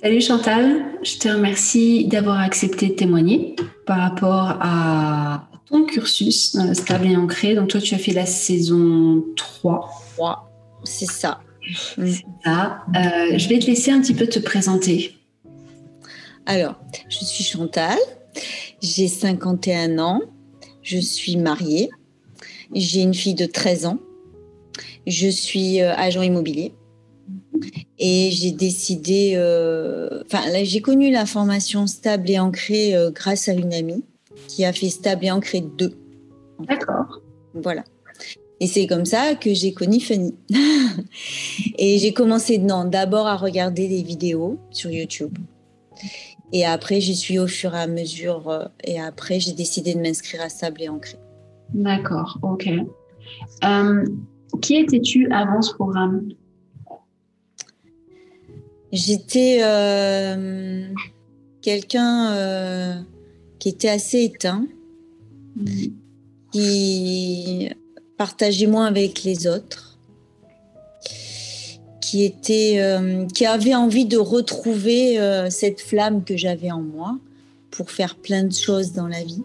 Salut Chantal, je te remercie d'avoir accepté de témoigner par rapport à ton cursus dans le stable et ancré. Donc toi, tu as fait la saison 3. Trois, c'est ça. C'est ça. Je vais te laisser un petit peu te présenter. Alors, je suis Chantal, j'ai 51 ans, je suis mariée, j'ai une fille de 13 ans, je suis agent immobilier et j'ai décidé, là, j'ai connu la formation stable et ancré grâce à une amie qui a fait stable et ancré 2. D'accord. Voilà. Et c'est comme ça que j'ai connu Fanny. Et j'ai commencé d'abord à regarder des vidéos sur YouTube. Et après, j'y suis au fur et à mesure. Et après, j'ai décidé de m'inscrire à Stable et Ancré. D'accord, ok. Qui étais-tu avant ce programme? J'étais quelqu'un qui était assez éteint, qui partageait moins avec les autres, qui avait envie de retrouver cette flamme que j'avais en moi pour faire plein de choses dans la vie,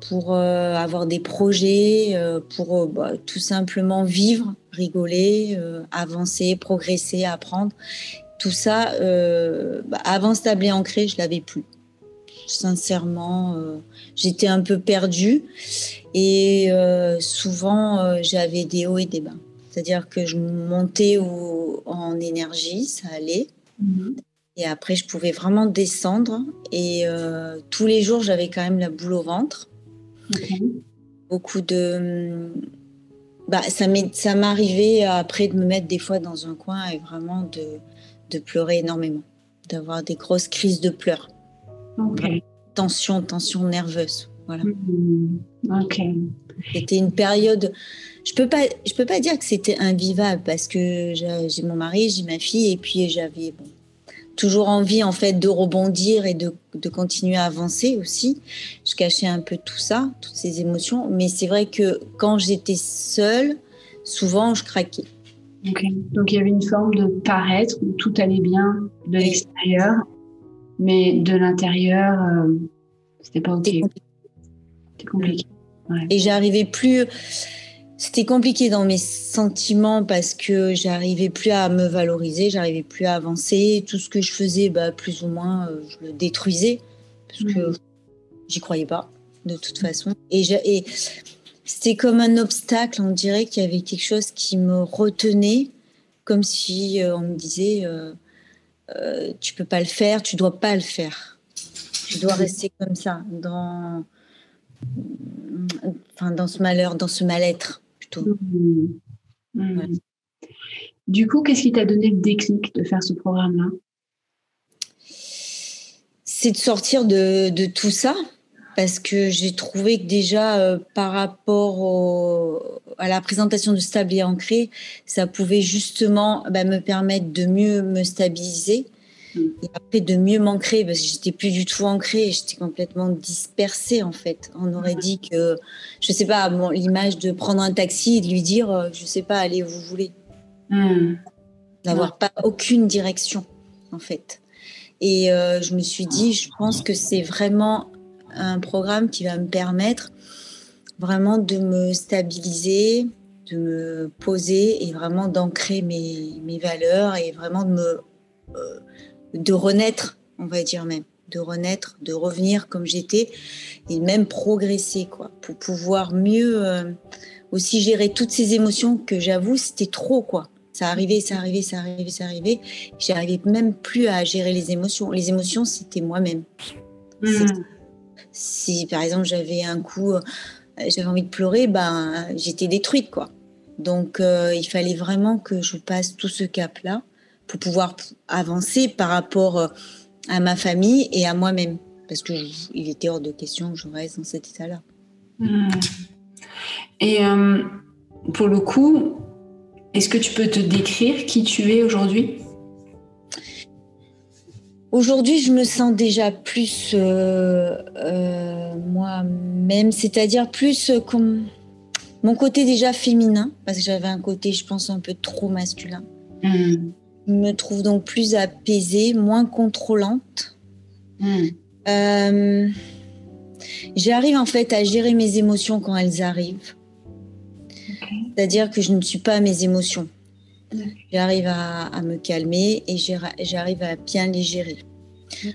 pour avoir des projets, pour tout simplement vivre, rigoler, avancer, progresser, apprendre. Tout ça, avant Stable et Ancré, je l'avais plus. Sincèrement, j'étais un peu perdue et souvent, j'avais des hauts et des bas. C'est-à-dire que je montais en énergie, ça allait. Et après, je pouvais vraiment descendre. Et tous les jours, j'avais quand même la boule au ventre. Okay. Beaucoup de... ça m'arrivait après de me mettre des fois dans un coin et vraiment de pleurer énormément. D'avoir des grosses crises de pleurs. Okay. Tension nerveuse. Voilà. Ok. C'était une période... Je peux pas dire que c'était invivable parce que j'ai mon mari, j'ai ma fille et puis j'avais... toujours envie en fait de rebondir et de continuer à avancer aussi. Je cachais un peu tout ça, toutes ces émotions, mais c'est vrai que quand j'étais seule, souvent je craquais. Okay. Donc il y avait une forme de paraître où tout allait bien de l'extérieur, mais de l'intérieur, c'était pas ok. C'était compliqué. Ouais. Et j'arrivais plus... C'était compliqué dans mes sentiments parce que j'arrivais plus à me valoriser, j'arrivais plus à avancer. Tout ce que je faisais, plus ou moins, je le détruisais parce que j'y croyais pas de toute façon. Et c'était comme un obstacle, on dirait qu'il y avait quelque chose qui me retenait, comme si on me disait tu peux pas le faire, tu dois pas le faire. Tu dois rester comme ça, dans ce malheur, dans ce mal-être plutôt. Ouais. Du coup, qu'est-ce qui t'a donné le déclic de faire ce programme-là? C'est de sortir de tout ça, parce que j'ai trouvé que déjà par rapport à la présentation de Stable et Ancré, ça pouvait justement me permettre de mieux me stabiliser et après de mieux m'ancrer, parce que j'étais plus du tout ancrée, j'étais complètement dispersée en fait. On aurait dit que, je sais pas, l'image de prendre un taxi et de lui dire, je sais pas, allez où vous voulez. D'avoir pas aucune direction en fait. Et je me suis dit, je pense que c'est vraiment un programme qui va me permettre vraiment de me stabiliser, de me poser et vraiment d'ancrer mes valeurs et vraiment de renaître, on va dire même, de renaître, de revenir comme j'étais et même progresser, quoi, pour pouvoir mieux aussi gérer toutes ces émotions que j'avoue, c'était trop, quoi. Ça arrivait. J'arrivais même plus à gérer les émotions. Les émotions, c'était moi-même. Si, par exemple, j'avais un coup, j'avais envie de pleurer, j'étais détruite, quoi. Donc, il fallait vraiment que je passe tout ce cap-là pour pouvoir avancer par rapport à ma famille et à moi-même. Parce qu'il était hors de question que je reste dans cet état-là. Et pour le coup, est-ce que tu peux te décrire qui tu es aujourd'hui ? Aujourd'hui, je me sens déjà plus moi-même, c'est-à-dire plus comme mon côté déjà féminin, parce que j'avais un côté, je pense, un peu trop masculin. me trouve donc plus apaisée, moins contrôlante. J'arrive en fait à gérer mes émotions quand elles arrivent. C'est-à-dire que je ne suis pas mes émotions. J'arrive à me calmer et j'arrive à bien les gérer.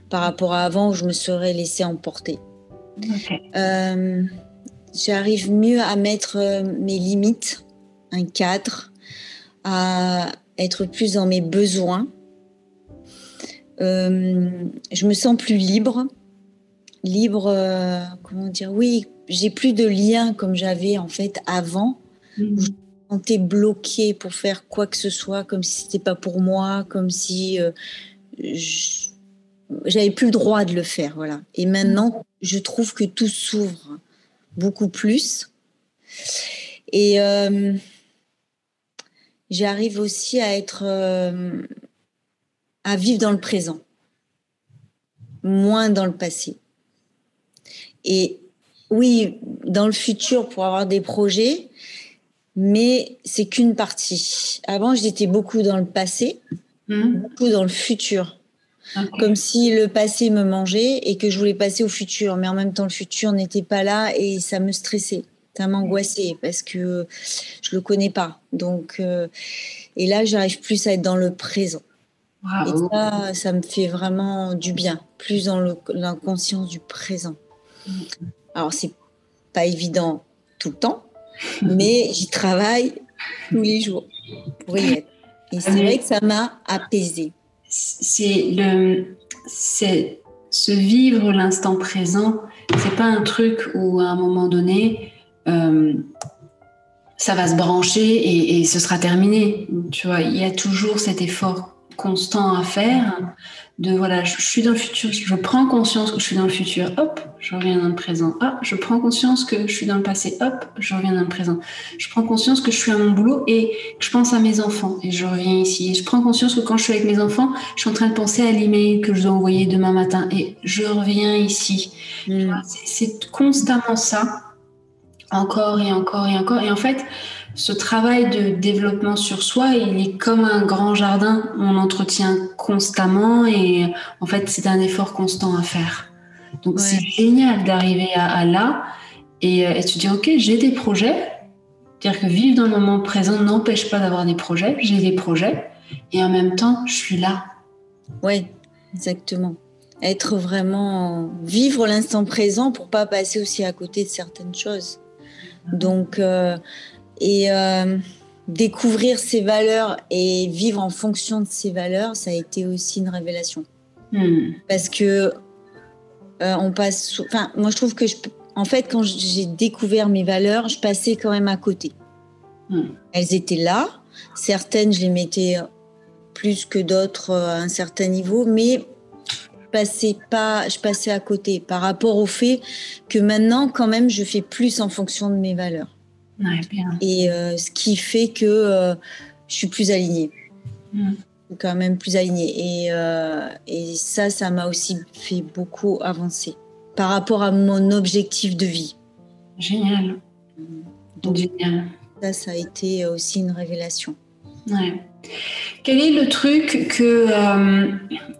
Par rapport à avant où je me serais laissée emporter. J'arrive mieux à mettre mes limites, un cadre, à être plus dans mes besoins. Je me sens plus libre. Comment dire, oui, j'ai plus de liens comme j'avais en fait avant. Où je me sentais bloquée pour faire quoi que ce soit, comme si c'était pas pour moi, comme si j'avais plus le droit de le faire, voilà. Et maintenant, je trouve que tout s'ouvre beaucoup plus. Et j'arrive aussi à vivre dans le présent, moins dans le passé. Et oui, dans le futur pour avoir des projets, mais c'est qu'une partie. Avant, j'étais beaucoup dans le passé, beaucoup dans le futur. Comme si le passé me mangeait et que je voulais passer au futur. Mais en même temps, le futur n'était pas là et ça me stressait, ça m'angoissait parce que je le connais pas. Donc, et là, j'arrive plus à être dans le présent. Bravo. Et ça me fait vraiment du bien, plus dans la conscience du présent. Alors, c'est pas évident tout le temps, mais j'y travaille tous les jours pour y être. Et c'est vrai que ça m'a apaisée. C'est se vivre l'instant présent. C'est pas un truc où à un moment donné ça va se brancher et ce sera terminé. Tu vois, il y a toujours cet effort constant à faire de voilà, je suis dans le futur, je prends conscience que je suis dans le futur, hop, je reviens dans le présent. Ah, je prends conscience que je suis dans le passé, hop, je reviens dans le présent. Je prends conscience que je suis à mon boulot et que je pense à mes enfants et je reviens ici. Et je prends conscience que quand je suis avec mes enfants, je suis en train de penser à l'email que je dois envoyer demain matin et je reviens ici. C'est constamment ça, encore et encore et encore. Et en fait, ce travail de développement sur soi, il est comme un grand jardin. On l'entretient constamment et en fait, c'est un effort constant à faire. Donc, c'est génial d'arriver à là et te dire, OK, j'ai des projets. C'est-à-dire que vivre dans le moment présent n'empêche pas d'avoir des projets. J'ai des projets et en même temps, je suis là. Oui, exactement. Être vraiment... Vivre l'instant présent pour pas passer aussi à côté de certaines choses. Donc... découvrir ses valeurs et vivre en fonction de ses valeurs, ça a été aussi une révélation. Parce que on passe... Enfin, moi, je trouve que en fait, quand j'ai découvert mes valeurs, je passais quand même à côté. Elles étaient là. Certaines, je les mettais plus que d'autres à un certain niveau, mais je passais à côté par rapport au fait que maintenant, quand même, je fais plus en fonction de mes valeurs. Ouais, bien. Et ce qui fait que je suis plus alignée. Quand même plus alignée. Et ça m'a aussi fait beaucoup avancer par rapport à mon objectif de vie. Génial. Donc, génial. Ça a été aussi une révélation. Ouais. Quel est le truc que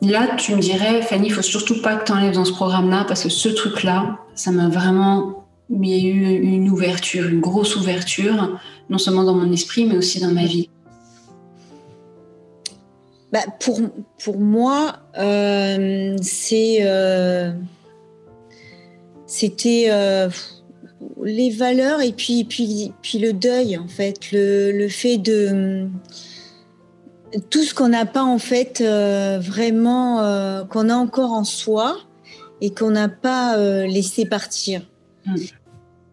là tu me dirais, Fanny, il faut surtout pas que tu enlèves dans ce programme-là parce que ce truc-là, ça m'a vraiment... Il y a eu une ouverture, une grosse ouverture, non seulement dans mon esprit, mais aussi dans ma vie. Bah, pour moi, c'était les valeurs et puis le deuil, en fait, le fait de... tout ce qu'on n'a pas, en fait, vraiment, qu'on a encore en soi et qu'on n'a pas laissé partir.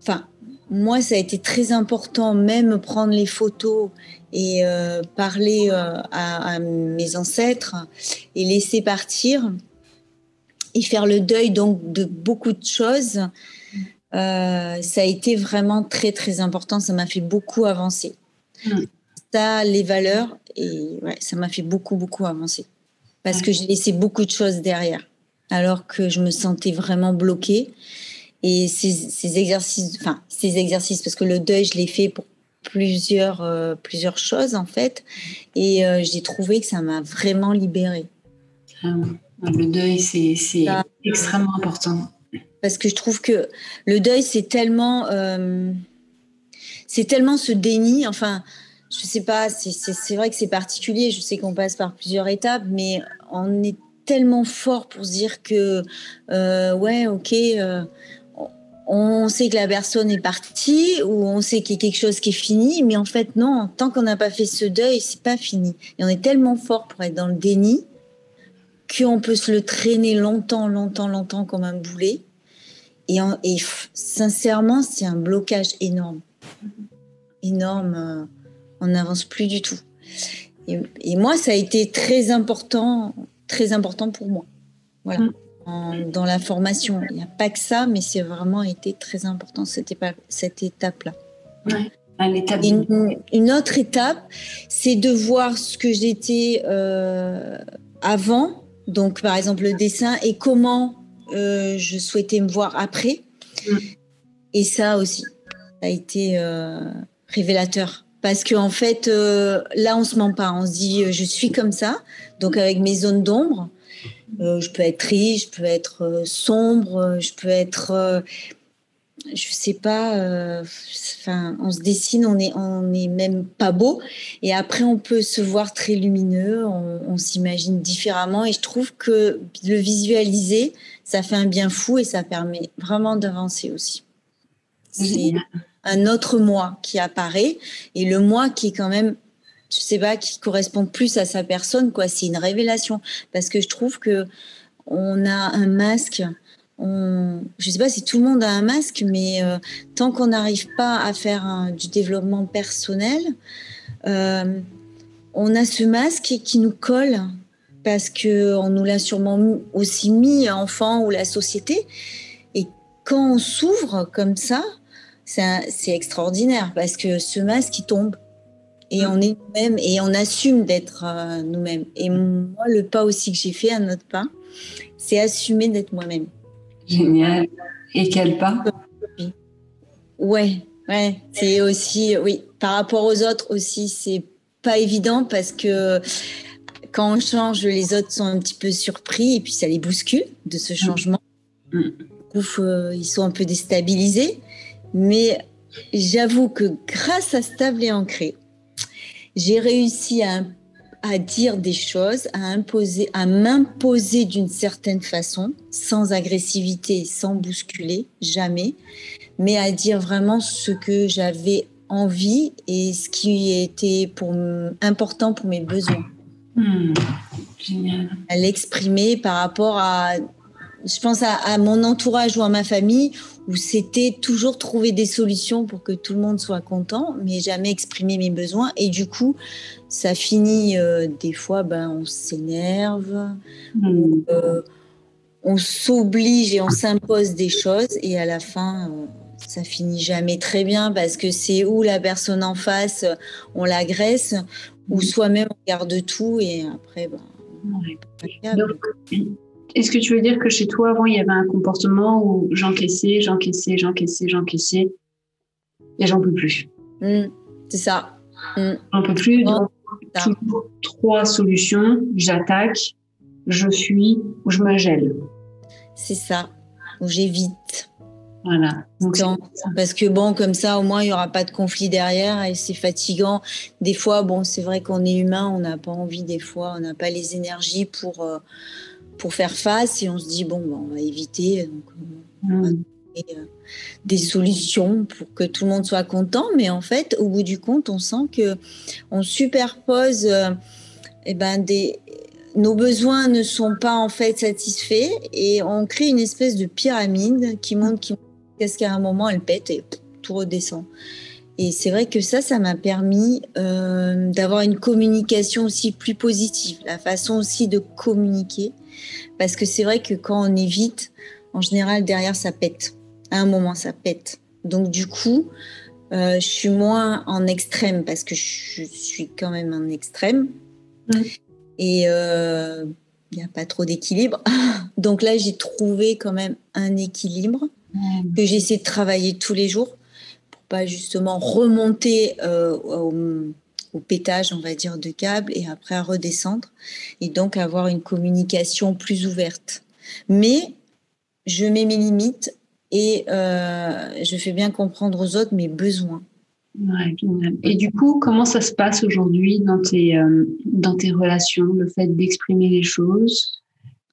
Enfin, moi, ça a été très important, même prendre les photos et parler à mes ancêtres et laisser partir et faire le deuil donc de beaucoup de choses. Ça a été vraiment très, très important. Ça m'a fait beaucoup avancer. Ça, les valeurs, et ouais, ça m'a fait beaucoup, beaucoup avancer. Parce que j'ai laissé beaucoup de choses derrière, alors que je me sentais vraiment bloquée. Et ces exercices, parce que le deuil, je l'ai fait plusieurs choses en fait, et j'ai trouvé que ça m'a vraiment libérée. Le deuil, c'est Ça, extrêmement important. parce que je trouve que le deuil, c'est tellement ce déni. Enfin, je sais pas, c'est vrai que c'est particulier. Je sais qu'on passe par plusieurs étapes, mais on est tellement fort pour se dire que ouais, ok, on sait que la personne est partie, ou on sait qu'il y a quelque chose qui est fini, mais en fait non, tant qu'on n'a pas fait ce deuil, c'est pas fini. Et on est tellement fort pour être dans le déni qu'on peut se le traîner longtemps comme un boulet. Et sincèrement, c'est un blocage énorme. On n'avance plus du tout. Et moi, ça a été très important pour moi. Voilà. Dans la formation, il n'y a pas que ça, mais c'est vraiment été très important cette étape-là. Ouais. Une autre étape, c'est de voir ce que j'étais avant, donc par exemple le dessin, et comment je souhaitais me voir après. Et ça aussi, ça a été révélateur. Parce qu'en fait, là, on ne se ment pas. On se dit, je suis comme ça, donc avec mes zones d'ombre. Je peux être triste, je peux être sombre, je peux être... je sais pas, on se dessine, on est même pas beau, et après on peut se voir très lumineux, on s'imagine différemment, et je trouve que le visualiser, ça fait un bien fou et ça permet vraiment d'avancer aussi. C'est un autre moi qui apparaît, et le moi qui est quand même, je sais pas, qui correspond plus à sa personne, quoi. C'est une révélation, parce que je trouve que on a un masque. Je sais pas si tout le monde a un masque, mais tant qu'on n'arrive pas à faire du développement personnel, on a ce masque qui nous colle, parce qu'on nous l'a sûrement aussi mis enfant, ou la société. Et quand on s'ouvre comme ça, c'est extraordinaire, parce que ce masque, il tombe. Et on est nous-mêmes, et on assume d'être nous-mêmes. Et moi, le pas aussi que j'ai fait, un autre pas, c'est assumer d'être moi-même. Génial. Et quel pas? Ouais, c'est aussi, oui, par rapport aux autres aussi, c'est pas évident, parce que quand on change, les autres sont un petit peu surpris, et puis ça les bouscule de ce changement. Ils sont un peu déstabilisés, mais j'avoue que grâce à Stable et Ancré, j'ai réussi à dire des choses, à m'imposer d'une certaine façon, sans agressivité, sans bousculer, jamais, mais à dire vraiment ce que j'avais envie et ce qui était important pour mes besoins. Génial. À l'exprimer par rapport à, je pense à mon entourage ou à ma famille, où c'était toujours trouver des solutions pour que tout le monde soit content, mais jamais exprimer mes besoins. Et du coup, ça finit des fois, on s'énerve, on s'oblige et on s'impose des choses, et à la fin, ça finit jamais très bien, parce que c'est où la personne en face, on l'agresse, ou soi-même on garde tout, et après, Donc, est-ce que tu veux dire que chez toi, avant, il y avait un comportement où j'encaissais, et j'en peux plus? C'est ça. J'en peux plus, donc toujours 3 solutions: j'attaque, je fuis ou je me gèle. C'est ça, ou j'évite. Voilà. Donc, parce que comme ça, au moins, il n'y aura pas de conflit derrière, et c'est fatigant. Des fois, c'est vrai qu'on est humain, on n'a pas envie, des fois, on n'a pas les énergies pour faire face, et on se dit, on va éviter. Donc, on va trouver des solutions pour que tout le monde soit content. Mais en fait, au bout du compte, on sent qu'on superpose nos besoins ne sont pas en fait satisfaits, et on crée une espèce de pyramide qui monte, jusqu'à ce qu'à un moment elle pète et tout redescend. Et c'est vrai que ça m'a permis d'avoir une communication aussi plus positive, la façon aussi de communiquer, parce que c'est vrai que quand on évite, en général derrière ça pète, à un moment ça pète. Donc du coup, je suis moins en extrême, parce que je suis quand même en extrême. Et il n'y a pas trop d'équilibre. Donc là, j'ai trouvé quand même un équilibre que j'essaie de travailler tous les jours pour pas justement remonter au pétage, on va dire, de câble et après à redescendre et donc avoir une communication plus ouverte. Mais je mets mes limites et je fais bien comprendre aux autres mes besoins. Ouais, génial. Et du coup, comment ça se passe aujourd'hui dans tes relations, le fait d'exprimer les choses?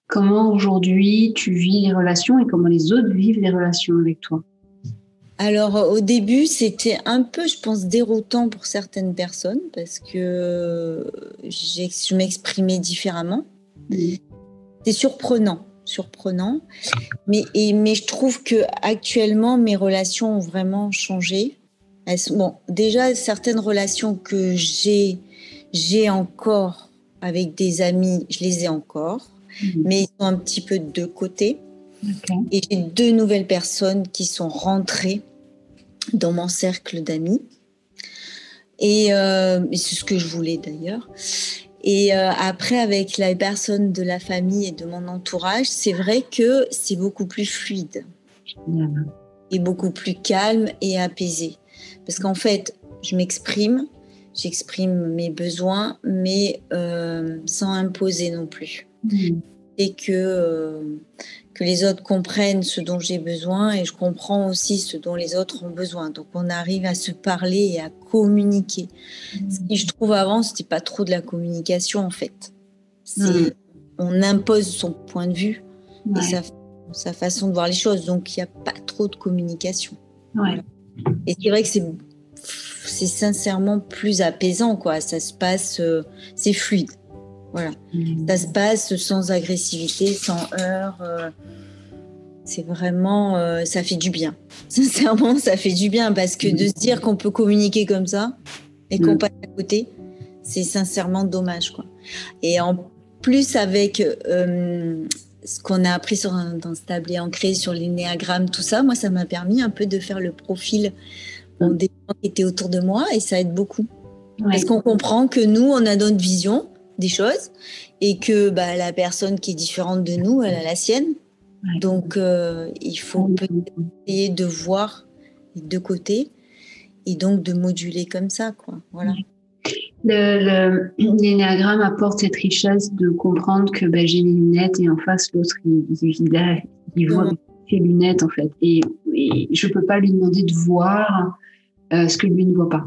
Comment aujourd'hui tu vis les relations et comment les autres vivent les relations avec toi? Alors, au début, c'était un peu, je pense, déroutant pour certaines personnes parce que je m'exprimais différemment. C'est surprenant. Mais je trouve que actuellement, mes relations ont vraiment changé. Bon, déjà, certaines relations que j'ai encore avec des amis, je les ai encore, mais ils sont un petit peu de côté. Okay. Et j'ai 2 nouvelles personnes qui sont rentrées dans mon cercle d'amis. Et c'est ce que je voulais d'ailleurs. Et après, avec la personne de la famille et de mon entourage, c'est vrai que c'est beaucoup plus fluide. Et beaucoup plus calme et apaisé. Parce qu'en fait, j'exprime mes besoins, mais sans imposer non plus. Et que les autres comprennent ce dont j'ai besoin et je comprends aussi ce dont les autres ont besoin. Donc, on arrive à se parler et à communiquer. Ce qui, je trouve, avant, c'était pas trop de la communication, en fait. On impose son point de vue et sa façon de voir les choses. Donc, il n'y a pas trop de communication. Voilà. Et c'est vrai que c'est sincèrement plus apaisant, quoi. Ça se passe, c'est fluide. Voilà. Ça se passe sans agressivité, sans heurts. C'est vraiment, ça fait du bien. Sincèrement, ça fait du bien parce que de se dire qu'on peut communiquer comme ça et qu'on passe à côté, c'est sincèrement dommage, quoi. Et en plus, avec ce qu'on a appris dans ce tablier ancré sur l'énéagramme, tout ça, moi, ça m'a permis un peu de faire le profil des gens qui étaient autour de moi et ça aide beaucoup. Parce qu'on comprend que nous, on a notre vision des choses et que la personne qui est différente de nous, elle a la sienne. Donc, il faut peut-être essayer de voir les deux côtés et donc de moduler comme ça, quoi. Voilà. L'énéagramme apporte cette richesse de comprendre que j'ai mes lunettes et en face, l'autre, il voit ses lunettes, en fait. Et je peux pas lui demander de voir ce que lui ne voit pas.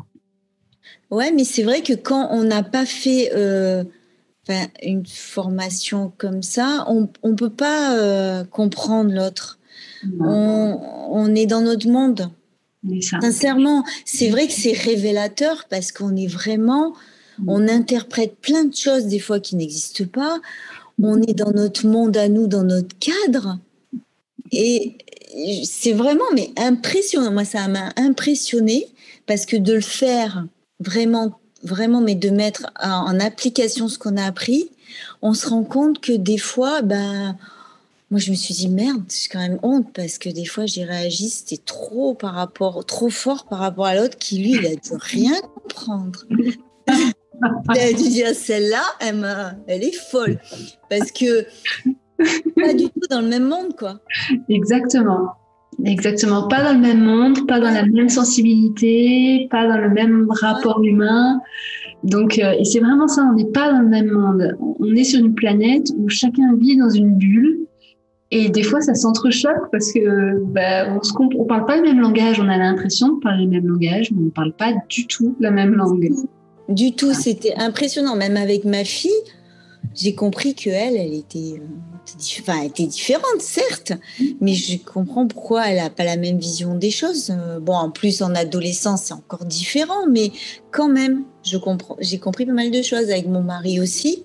Ouais, mais c'est vrai que quand on n'a pas fait une formation comme ça, on peut pas comprendre l'autre. On est dans notre monde. Sincèrement, c'est vrai que c'est révélateur parce qu'on est vraiment, on interprète plein de choses des fois qui n'existent pas. On est dans notre monde à nous, dans notre cadre. Et c'est vraiment impressionnant. Moi, ça m'a impressionné parce que de le faire vraiment, mais de mettre en application ce qu'on a appris, on se rend compte que des fois, moi, je me suis dit, merde, j'ai quand même honte parce que des fois, j'ai réagi, c'était trop fort par rapport à l'autre qui, lui, il a dû rien comprendre. Il a dû dire, celle-là, elle est folle. Parce que pas du tout dans le même monde, quoi. Exactement. Pas dans le même monde, pas dans la même sensibilité, pas dans le même rapport humain. Donc, et c'est vraiment ça, on n'est pas dans le même monde. On est sur une planète où chacun vit dans une bulle. Et des fois, ça s'entrechoque parce que on parle pas le même langage. On a l'impression de parler le même langage, mais on parle pas du tout la même langue. Du tout, c'était impressionnant. Même avec ma fille, j'ai compris qu'elle était différente, certes, mais je comprends pourquoi elle n'a pas la même vision des choses. Bon, en plus, en adolescence, c'est encore différent, mais quand même, j'ai compris pas mal de choses avec mon mari aussi.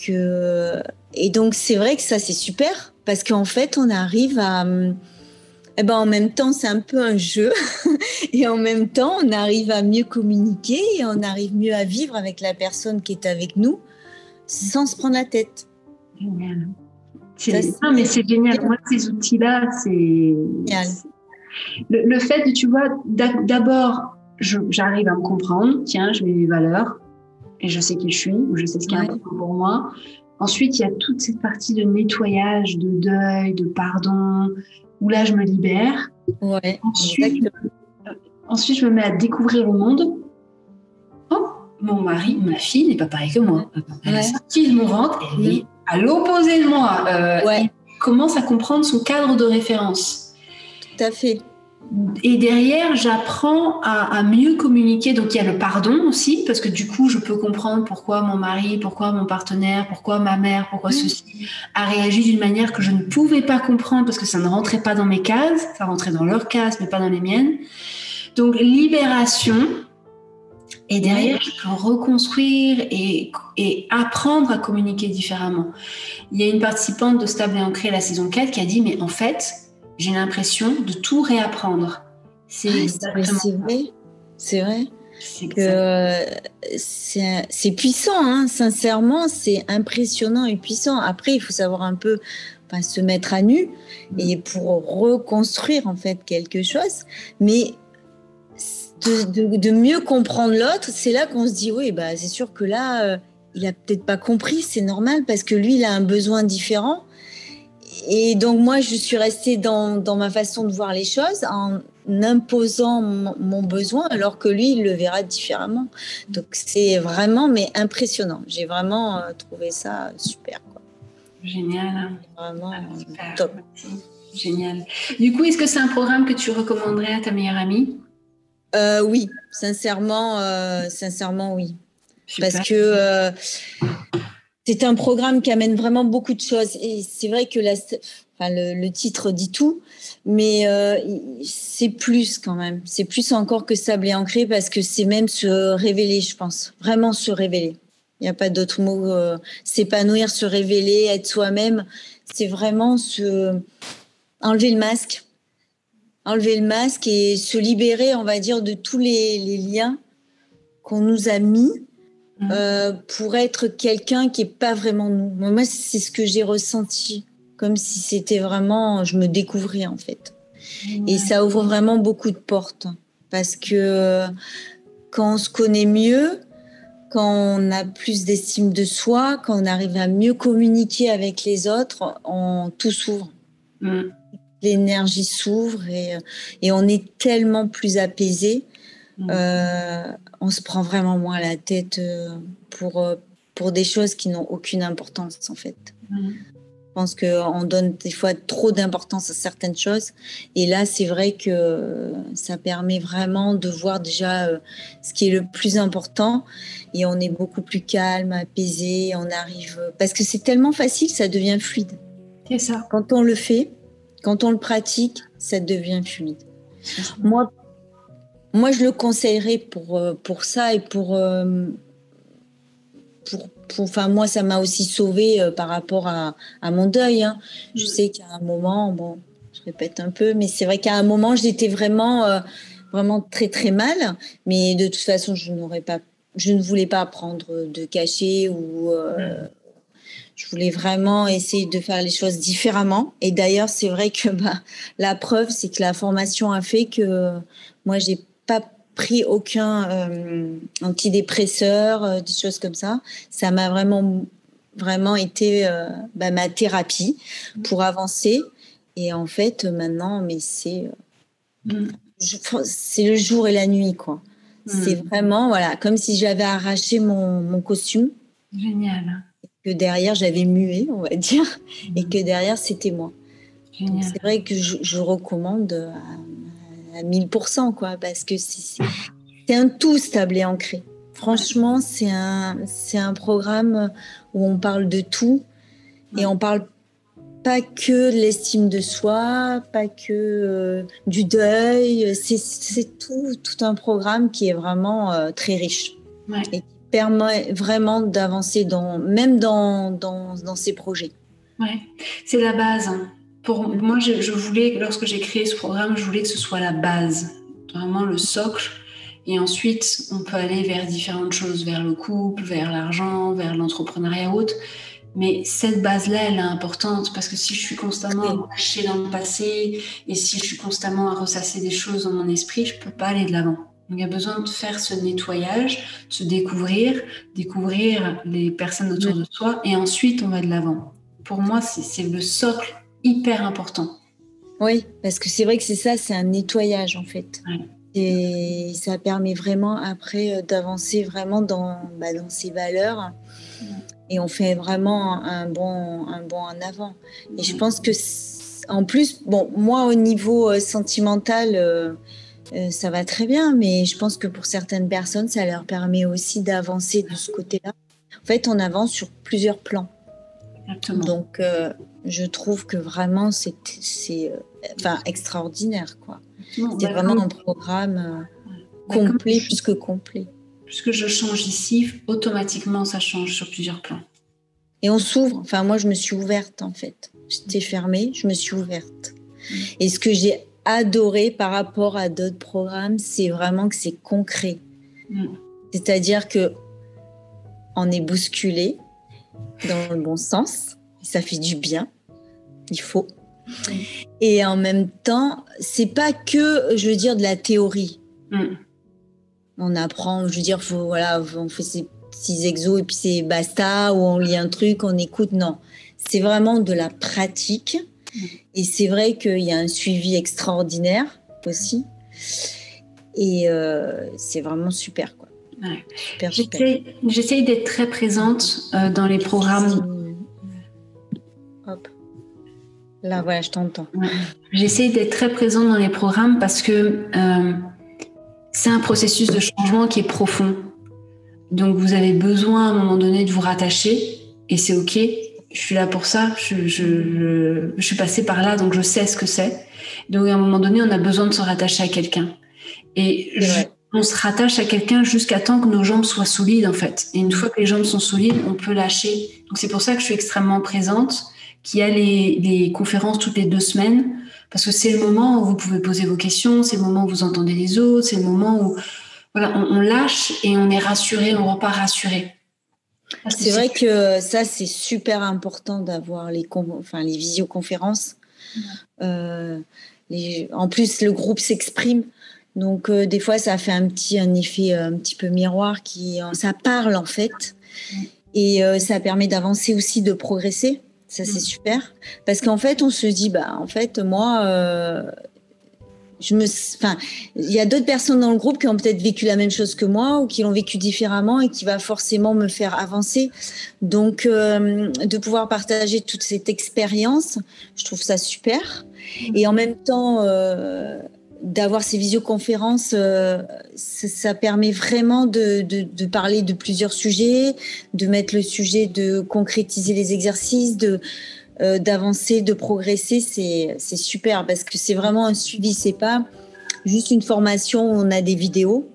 Et donc, c'est vrai que ça, c'est super, parce qu'en fait, on arrive à... en même temps, c'est un peu un jeu, et en même temps, on arrive à mieux communiquer, et on arrive mieux à vivre avec la personne qui est avec nous, sans se prendre la tête. Génial. Mais c'est génial. Moi, ces outils-là, c'est... Le fait de, tu vois, d'abord, j'arrive à me comprendre. Tiens, je mets mes valeurs et je sais qui je suis, ou je sais ce qui est important pour moi. Ensuite, il y a toute cette partie de nettoyage, de deuil, de pardon, où là, je me libère. Ouais, ensuite, Ensuite, je me mets à découvrir le monde. Oh, mon mari, ma fille n'est pas pareille que moi. Elle est sortie de mon ventre, elle est à l'opposé de moi. Il commence à comprendre son cadre de référence. Tout à fait. Et derrière, j'apprends à mieux communiquer. Donc, il y a le pardon aussi, parce que du coup, je peux comprendre pourquoi mon mari, pourquoi mon partenaire, pourquoi ma mère, pourquoi ceci a réagi d'une manière que je ne pouvais pas comprendre parce que ça ne rentrait pas dans mes cases. Ça rentrait dans leurs cases, mais pas dans les miennes. Donc, libération. Et derrière, je peux reconstruire et apprendre à communiquer différemment. Il y a une participante de Stable et Ancré, la saison 4, qui a dit, mais en fait, j'ai l'impression de tout réapprendre. C'est vrai. C'est puissant, hein. Sincèrement, c'est impressionnant et puissant. Après, il faut savoir un peu se mettre à nu et pour reconstruire en fait quelque chose. Mais de mieux comprendre l'autre, c'est là qu'on se dit, oui, c'est sûr que là, il a peut-être pas compris, c'est normal parce que lui, il a un besoin différent. Et donc, moi, je suis restée dans ma façon de voir les choses en imposant mon besoin, alors que lui, il le verra différemment. Donc, c'est vraiment impressionnant. J'ai vraiment trouvé ça super, quoi. Génial. Vraiment top. Génial. Du coup, est-ce que c'est un programme que tu recommanderais à ta meilleure amie ? Oui, sincèrement, oui. Super. Parce que c'est un programme qui amène vraiment beaucoup de choses. Et c'est vrai que le titre dit tout, mais c'est plus quand même. C'est plus encore que Stable et Ancré parce que c'est même se révéler, je pense. Vraiment se révéler. Il n'y a pas d'autre mot. S'épanouir, se révéler, être soi-même. C'est vraiment enlever le masque. Enlever le masque et se libérer, on va dire, de tous les liens qu'on nous a mis pour être quelqu'un qui n'est pas vraiment nous. Moi, c'est ce que j'ai ressenti, comme si c'était vraiment, je me découvrais en fait. Et ça ouvre vraiment beaucoup de portes parce que quand on se connaît mieux, quand on a plus d'estime de soi, quand on arrive à mieux communiquer avec les autres, tout s'ouvre. L'énergie s'ouvre et on est tellement plus apaisé. On se prend vraiment moins la tête pour des choses qui n'ont aucune importance en fait. Je pense qu'on donne des fois trop d'importance à certaines choses et là c'est vrai que ça permet vraiment de voir déjà ce qui est le plus important et on est beaucoup plus calme, apaisé, on arrive parce que c'est tellement facile, ça devient fluide. C'est ça. Quand on le fait, quand on le pratique, ça devient fluide. Moi, je le conseillerais pour ça et enfin, moi, ça m'a aussi sauvée par rapport à mon deuil. Hein. Je sais qu'à un moment, je répète un peu, mais c'est vrai qu'à un moment, j'étais vraiment très, très mal. Mais de toute façon, je ne voulais pas prendre de cachet ou... Je voulais vraiment essayer de faire les choses différemment. Et d'ailleurs, c'est vrai que la preuve, c'est que la formation a fait que moi, j'ai pas pris aucun antidépresseur, des choses comme ça. Ça m'a vraiment été ma thérapie pour avancer. Et en fait, maintenant, mais c'est le jour et la nuit, quoi. C'est vraiment, voilà, comme si j'avais arraché mon costume. Génial. Que derrière, j'avais mué, on va dire, et que derrière, c'était moi. Donc, c'est vrai que je recommande à 1000%, quoi, parce que c'est un tout Stable et Ancré. Franchement, c'est un programme où on parle de tout et on parle pas que de l'estime de soi, pas que du deuil. C'est tout un programme qui est vraiment très riche. Ouais. Et permet vraiment d'avancer même dans ces projets. Ouais, c'est la base. Pour moi, je voulais, lorsque j'ai créé ce programme, je voulais que ce soit la base, vraiment le socle. Et ensuite, on peut aller vers différentes choses, vers le couple, vers l'argent, vers l'entrepreneuriat ou autre. Mais cette base-là, elle est importante parce que si je suis constamment attachée dans le passé et si je suis constamment à ressasser des choses dans mon esprit, je peux pas aller de l'avant. Donc, il y a besoin de faire ce nettoyage, de se découvrir les personnes autour de soi et ensuite on va de l'avant. Pour moi, c'est le socle hyper important. Oui, parce que c'est vrai que c'est ça, c'est un nettoyage en fait. Ouais. Et ça permet vraiment après d'avancer vraiment dans ces valeurs. Et on fait vraiment un bond en avant. Et je pense que, en plus, moi, au niveau sentimental, ça va très bien, mais je pense que pour certaines personnes, ça leur permet aussi d'avancer de ce côté-là. En fait, on avance sur plusieurs plans. Exactement. Donc, je trouve que vraiment, c'est extraordinaire, quoi. C'est vraiment un programme complet, plus que complet. Puisque je change ici, automatiquement, ça change sur plusieurs plans. Et on s'ouvre. Enfin, moi, je me suis ouverte, en fait. J'étais fermée, je me suis ouverte. Et ce que j'ai adoré par rapport à d'autres programmes, c'est vraiment que c'est concret. C'est-à-dire que on est bousculé dans le bon sens. Ça fait du bien. Il faut. Et en même temps, c'est pas que, je veux dire, de la théorie. On apprend, je veux dire, on fait ces petits exos et puis c'est basta, ou on lit un truc, on écoute. Non, c'est vraiment de la pratique. Et c'est vrai qu'il y a un suivi extraordinaire aussi. Et c'est vraiment super, quoi. Ouais. Super. J'essaye d'être très présente dans les programmes. Hop. Là, voilà, je t'entends. Ouais. J'essaye d'être très présente dans les programmes parce que c'est un processus de changement qui est profond. Donc, vous avez besoin à un moment donné de vous rattacher et c'est OK. Je suis là pour ça. Je suis passée par là, donc je sais ce que c'est. Donc, à un moment donné, on a besoin de se rattacher à quelqu'un. Et on se rattache à quelqu'un jusqu'à temps que nos jambes soient solides, en fait. Et une fois que les jambes sont solides, on peut lâcher. Donc, c'est pour ça que je suis extrêmement présente, qu'il y a les conférences toutes les 2 semaines, parce que c'est le moment où vous pouvez poser vos questions, c'est le moment où vous entendez les autres, c'est le moment où on lâche et on est rassuré, on repart rassuré. C'est vrai que ça, c'est super important d'avoir les visioconférences. En plus, le groupe s'exprime. Donc, des fois, ça fait un effet un petit peu miroir ça parle, en fait. Et ça permet d'avancer aussi, de progresser. Ça, c'est super. Parce qu'en fait, on se dit, en fait, moi... il y a d'autres personnes dans le groupe qui ont peut-être vécu la même chose que moi ou qui l'ont vécu différemment et qui va forcément me faire avancer. Donc, de pouvoir partager toute cette expérience, je trouve ça super. Et en même temps, d'avoir ces visioconférences, ça permet vraiment de parler de plusieurs sujets, de mettre le sujet, de concrétiser les exercices, d'avancer, de progresser, c'est super parce que c'est vraiment un suivi, c'est pas juste une formation où on a des vidéos.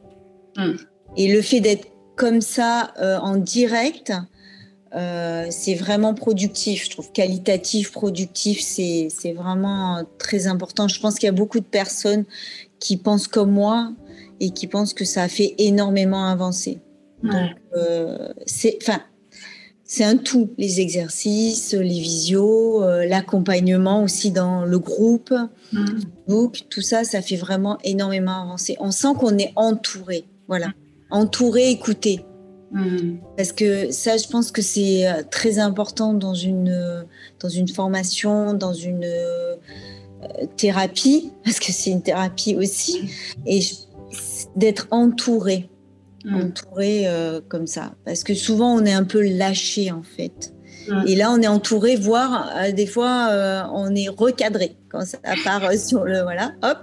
Et le fait d'être comme ça en direct, c'est vraiment productif, je trouve, qualitatif, productif, c'est vraiment très important. Je pense qu'il y a beaucoup de personnes qui pensent comme moi et qui pensent que ça a fait énormément avancer. Donc, c'est un tout, les exercices, les visios, l'accompagnement aussi dans le groupe, Facebook, tout ça, ça fait vraiment énormément avancer. On sent qu'on est entouré, voilà, entouré, écouté. Parce que ça, je pense que c'est très important dans une formation, dans une thérapie, parce que c'est une thérapie aussi, et d'être entouré. Comme ça, parce que souvent on est un peu lâché en fait, et là on est entouré, voire des fois on est recadré quand ça part sur le hop,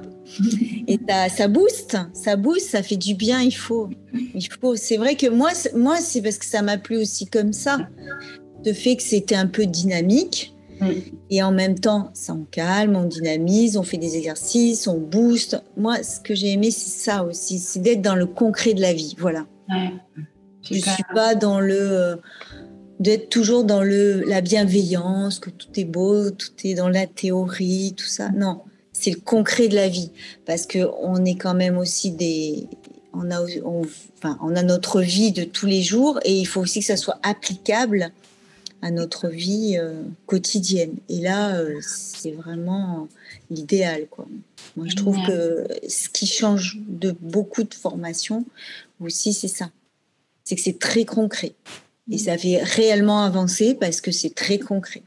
et ça booste, ça fait du bien. Il faut. C'est vrai que moi c'est parce que ça m'a plu aussi comme ça, le fait que c'était un peu dynamique. Et en même temps, ça on calme, on dynamise, on fait des exercices, on booste. Moi, ce que j'ai aimé, c'est ça aussi, c'est d'être dans le concret de la vie. Voilà. Je suis pas dans d'être toujours dans la bienveillance, que tout est beau, tout est dans la théorie, tout ça. Non, c'est le concret de la vie, parce que on est quand même aussi on a notre vie de tous les jours, et il faut aussi que ça soit applicable à notre vie quotidienne. Et là, c'est vraiment l'idéal, quoi. Moi, je trouve que ce qui change de beaucoup de formations aussi, c'est ça. C'est que c'est très concret. Et ça fait réellement avancer parce que c'est très concret.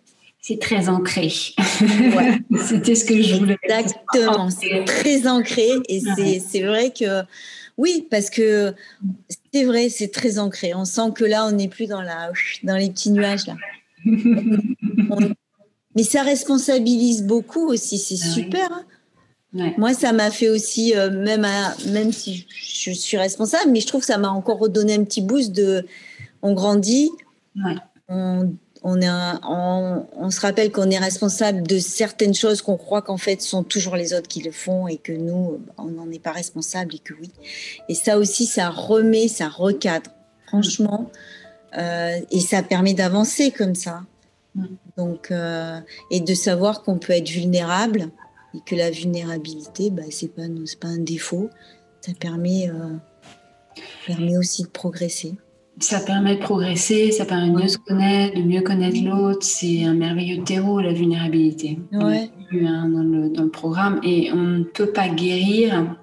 C'est très ancré. Ouais. C'était ce que je voulais. Exactement, c'est très ancré et c'est vrai que oui, parce que c'est vrai, c'est très ancré. On sent que là, on n'est plus dans les petits nuages là. Mais ça responsabilise beaucoup aussi, c'est super. Hein. Ouais. Moi, ça m'a fait aussi, même si je suis responsable, mais je trouve que ça m'a encore redonné un petit boost on grandit, on se rappelle qu'on est responsable de certaines choses qu'on croit qu'en fait sont toujours les autres qui le font et que nous, on n'en est pas responsable et que oui. Et ça aussi, ça recadre, franchement, et ça permet d'avancer comme ça. Donc, et de savoir qu'on peut être vulnérable et que la vulnérabilité, c'est pas un défaut. Ça permet aussi de progresser. Ça permet de progresser, ça permet de mieux se connaître, de mieux connaître l'autre. C'est un merveilleux terreau, la vulnérabilité. Ouais. On l'a vu dans le programme. Et on ne peut pas guérir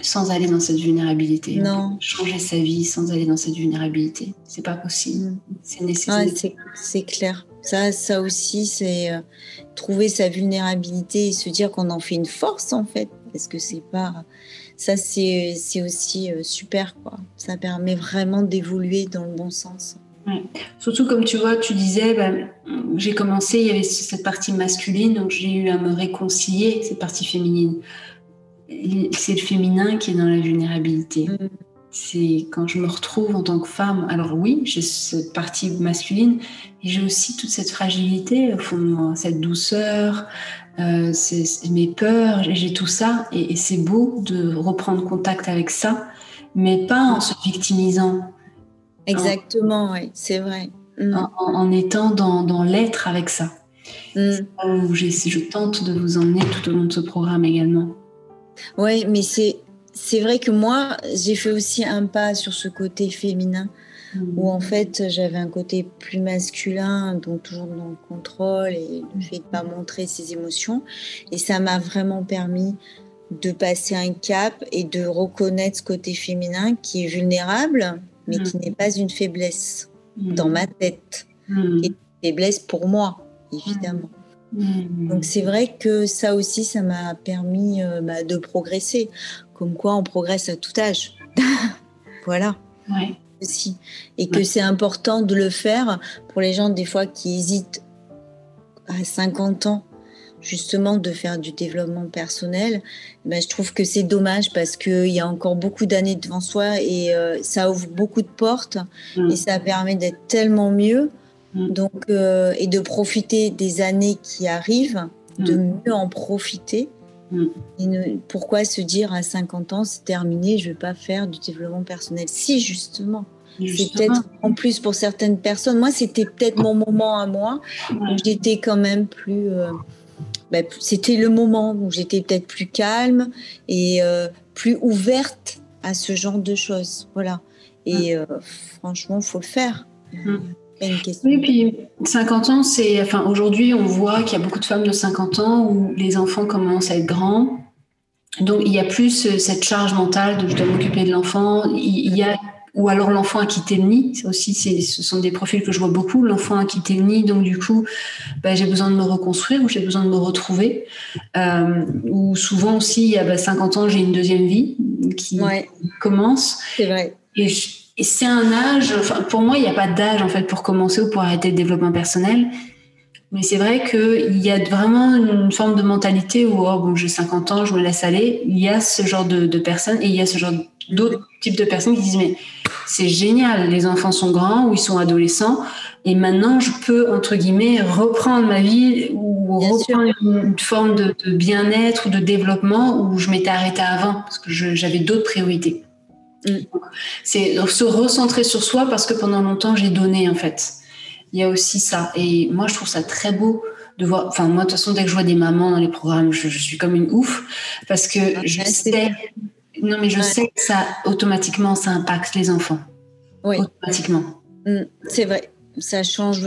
sans aller dans cette vulnérabilité. Non. On peut changer sa vie sans aller dans cette vulnérabilité. C'est pas possible. C'est nécessaire. Ouais, c'est clair. Ça aussi, c'est trouver sa vulnérabilité et se dire qu'on en fait une force, en fait. Parce que c'est pas... Ça, c'est aussi super, quoi. Ça permet vraiment d'évoluer dans le bon sens. Ouais. Surtout, comme tu vois, tu disais, j'ai commencé, il y avait cette partie masculine, donc j'ai eu à me réconcilier avec cette partie féminine. C'est le féminin qui est dans la vulnérabilité. C'est quand je me retrouve en tant que femme. Alors oui, j'ai cette partie masculine et j'ai aussi toute cette fragilité au fond de moi, cette douceur, mes peurs, j'ai tout ça et c'est beau de reprendre contact avec ça, mais pas en se victimisant. Exactement, oui, c'est vrai. En étant dans l'être avec ça. Je tente de vous emmener tout au long de ce programme également. Oui, mais c'est vrai que moi, j'ai fait aussi un pas sur ce côté féminin où en fait, j'avais un côté plus masculin, donc toujours dans le contrôle et le fait de ne pas montrer ses émotions. Et ça m'a vraiment permis de passer un cap et de reconnaître ce côté féminin qui est vulnérable, mais qui n'est pas une faiblesse dans ma tête. Qui est une faiblesse pour moi, évidemment. Donc c'est vrai que ça aussi, ça m'a permis de progresser. Comme quoi, on progresse à tout âge. Voilà. Ouais. Aussi. Et que c'est important de le faire pour les gens, des fois, qui hésitent à 50 ans, justement, de faire du développement personnel. Je trouve que c'est dommage parce qu'il y a encore beaucoup d'années devant soi et ça ouvre beaucoup de portes et ça permet d'être tellement mieux. Donc, et de profiter des années qui arrivent, de mieux en profiter. Pourquoi se dire à 50 ans, c'est terminé, je ne vais pas faire du développement personnel? Si, justement. C'est peut-être en plus pour certaines personnes. Moi, c'était peut-être mon moment à moi, où j'étais quand même plus... c'était le moment où j'étais peut-être plus calme et plus ouverte à ce genre de choses. Voilà. Et franchement, il faut le faire. Oui, puis 50 ans, aujourd'hui, on voit qu'il y a beaucoup de femmes de 50 ans où les enfants commencent à être grands. Donc, il y a plus cette charge mentale de je dois m'occuper de l'enfant. Ou alors l'enfant a quitté le nid. Ce sont des profils que je vois beaucoup. L'enfant a quitté le nid, donc du coup, j'ai besoin de me reconstruire ou j'ai besoin de me retrouver. Ou souvent aussi, il y a 50 ans, j'ai une deuxième vie qui commence. C'est vrai. Et c'est un âge, pour moi, il n'y a pas d'âge en fait pour commencer ou pour arrêter le développement personnel. Mais c'est vrai qu'il y a vraiment une forme de mentalité où j'ai 50 ans, je me laisse aller. Il y a ce genre de personnes et il y a ce genre d'autres types de personnes qui disent mais c'est génial, les enfants sont grands ou ils sont adolescents et maintenant je peux entre guillemets reprendre ma vie ou reprendre une forme de bien-être ou de développement où je m'étais arrêtée avant parce que j'avais d'autres priorités. C'est se recentrer sur soi parce que pendant longtemps j'ai donné en fait. Il y a aussi ça et moi je trouve ça très beau de voir, moi de toute façon dès que je vois des mamans dans les programmes je suis comme une ouf parce que je sais que ça automatiquement ça impacte les enfants. Automatiquement. C'est vrai. Ça change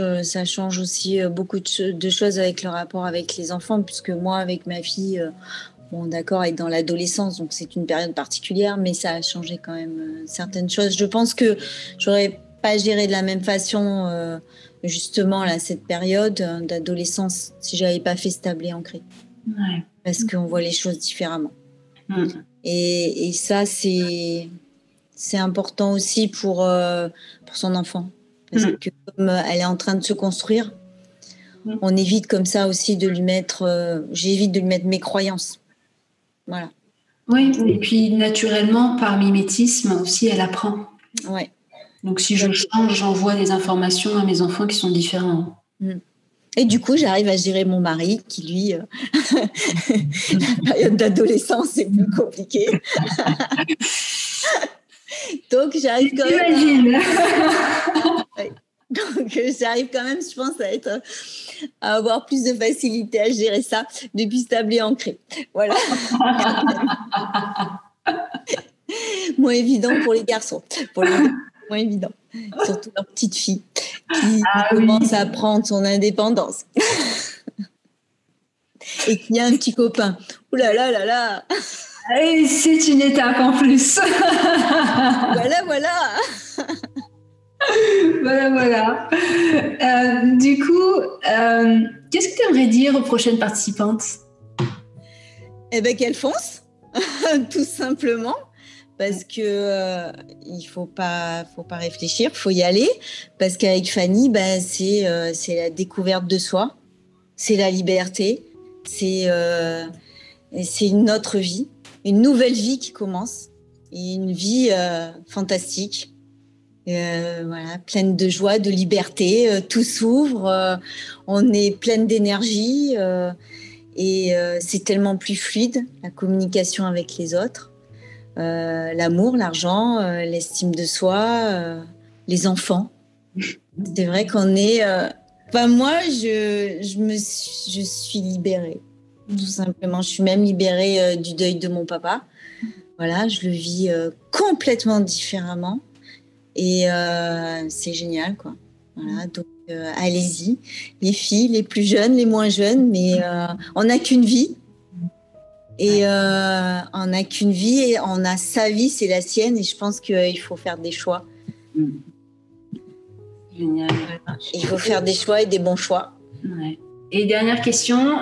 aussi beaucoup de choses avec le rapport avec les enfants puisque moi avec ma fille d'accord, elle est dans l'adolescence, donc c'est une période particulière, mais ça a changé quand même certaines choses. Je pense que j'aurais pas géré de la même façon, justement, là, cette période d'adolescence, si j'avais pas fait ce tablé ancré. Ouais. Parce qu'on voit les choses différemment. Mm. Et ça, c'est important aussi pour son enfant. Parce que comme elle est en train de se construire, on évite comme ça aussi de lui mettre... j'évite de lui mettre mes croyances. Voilà. Oui, et puis naturellement, par mimétisme aussi, elle apprend. Ouais. Donc si je change, j'envoie des informations à mes enfants qui sont différents. Et du coup, j'arrive à gérer mon mari qui, lui, la période d'adolescence, c'est plus compliqué. Donc, j'arrive quand même... Donc, j'arrive quand même, je pense, à avoir plus de facilité à gérer ça depuis ce tablé ancré. Voilà. Moins évident pour les garçons. Pour les garçons, moins évident. Surtout leur petite fille qui commence à prendre son indépendance. Et qui a un petit copain. Ouh là là là là. Et c'est une étape en plus. Voilà. Voilà. Du coup, qu'est-ce que tu aimerais dire aux prochaines participantes? Eh bien, qu'elles foncent, tout simplement. Parce que il faut pas réfléchir, faut y aller. Parce qu'avec Fanny, c'est la découverte de soi, c'est la liberté, c'est une autre vie, une nouvelle vie qui commence, et une vie fantastique, voilà, pleine de joie, de liberté. Tout s'ouvre, on est pleine d'énergie, et c'est tellement plus fluide la communication avec les autres. L'amour, l'argent, l'estime de soi, les enfants. C'est vrai qu'on est... moi, je suis libérée, tout simplement. Je suis même libérée du deuil de mon papa. Voilà, je le vis complètement différemment. Et c'est génial, quoi. Voilà, donc allez-y, les filles, les plus jeunes, les moins jeunes, mais on n'a qu'une vie. Et on n'a qu'une vie et on a sa vie, c'est la sienne, et je pense qu'il faut faire des choix. Génial. Voilà. Il faut faire des choix et des bons choix. Ouais. Et dernière question,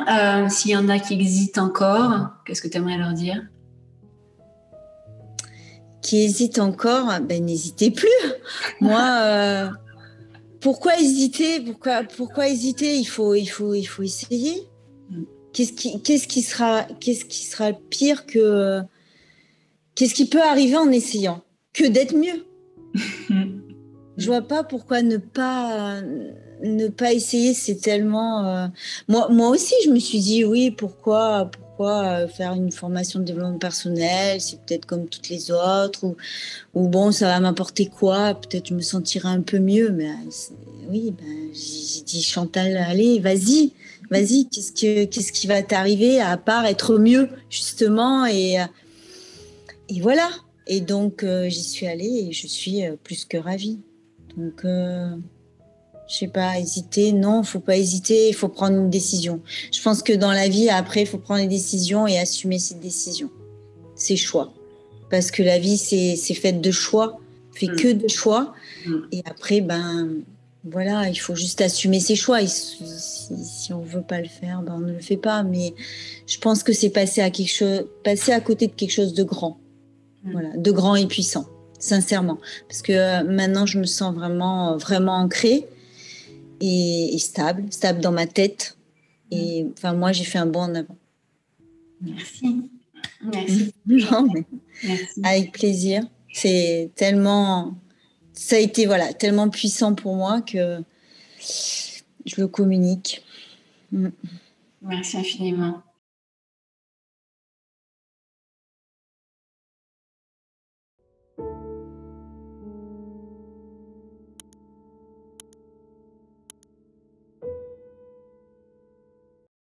s'il y en a qui hésitent encore, qu'est-ce que tu aimerais leur dire? Qui hésitent encore, n'hésitez plus. Moi, pourquoi hésiter? Pourquoi hésiter? Il faut essayer. Qu'est-ce qui sera pire que... Qu'est-ce qui peut arriver en essayant? Que d'être mieux. Je vois pas pourquoi ne pas essayer. C'est tellement... Moi aussi, je me suis dit, oui, pourquoi faire une formation de développement personnel? C'est peut-être comme toutes les autres. Ou bon, ça va m'apporter quoi? Peut-être je me sentirai un peu mieux. Mais j'ai dit, Chantal, allez, vas-y. Qu'est-ce qui va t'arriver à part être mieux, justement, et voilà. Et donc, j'y suis allée et je suis plus que ravie. Donc, je sais pas, hésiter. Non, faut pas hésiter. Il faut prendre une décision. Je pense que dans la vie, après, il faut prendre une décision et assumer cette décision. Ses choix. Parce que la vie, c'est faite de choix. Fait que de choix. Et après, voilà, il faut juste assumer ses choix. Et si on veut pas le faire, on ne le fait pas. Mais je pense que c'est passer à côté de quelque chose de grand. Voilà, de grand et puissant, sincèrement. Parce que maintenant, je me sens vraiment, vraiment ancrée et stable dans ma tête. Et moi, j'ai fait un bond en avant. Merci. Non, mais merci. Avec plaisir. C'est tellement... Ça a été tellement puissant pour moi que je le communique. Merci infiniment.